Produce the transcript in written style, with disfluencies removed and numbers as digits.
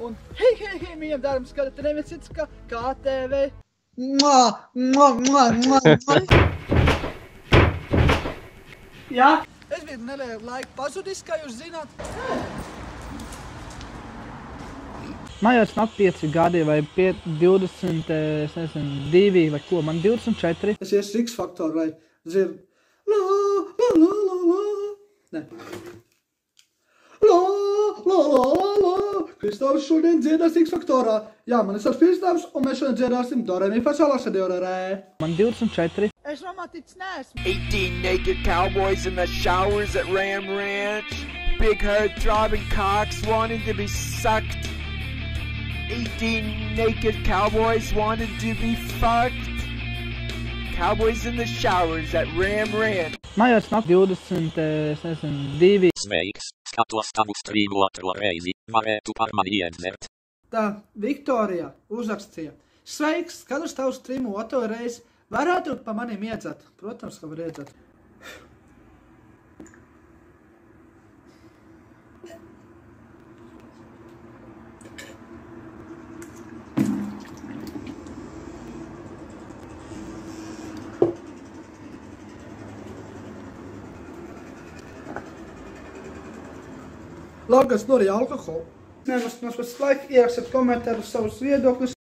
Un hei, mīļam darbam skata, te neviens cits kā KTV. Jā? Es biju nelielu laiku pazudis, kā jūs zināt. Majors nav 5 gadi vai 20, es nezinu, 2 vai ko, man 24. Es iešu X faktoru vai dzirdu. Ne. Kristāvs šodien dziedās X faktorā. Jā, man esmu Kristāvs, un mēs šodien dziedāsim Do, Re, Mi, Fa, Sol, La, Si, Do, Re. Man 24. Es romantiķis neesmu. 18 naked cowboys in the showers at Ram Ranch. Big herd throbbing cocks wanting to be sucked. 18 naked cowboys wanted to be fucked. Cowboys in the showers at Ram Ranch. Majors nav 20, es nezinu, 2. Sveiks, skatos tavu strīmu otro reizi, varētu par mani iedzert. Tā, Viktorija uzrakstīja. Sveiks, skatos tavu strīmu otro reizi, varētu par maniem iedzert. Protams, ka var iedzert. Labi, kas norīja alkoholu. Nē, mēs pēc laika ierakstāt komentārus savus viedokļus.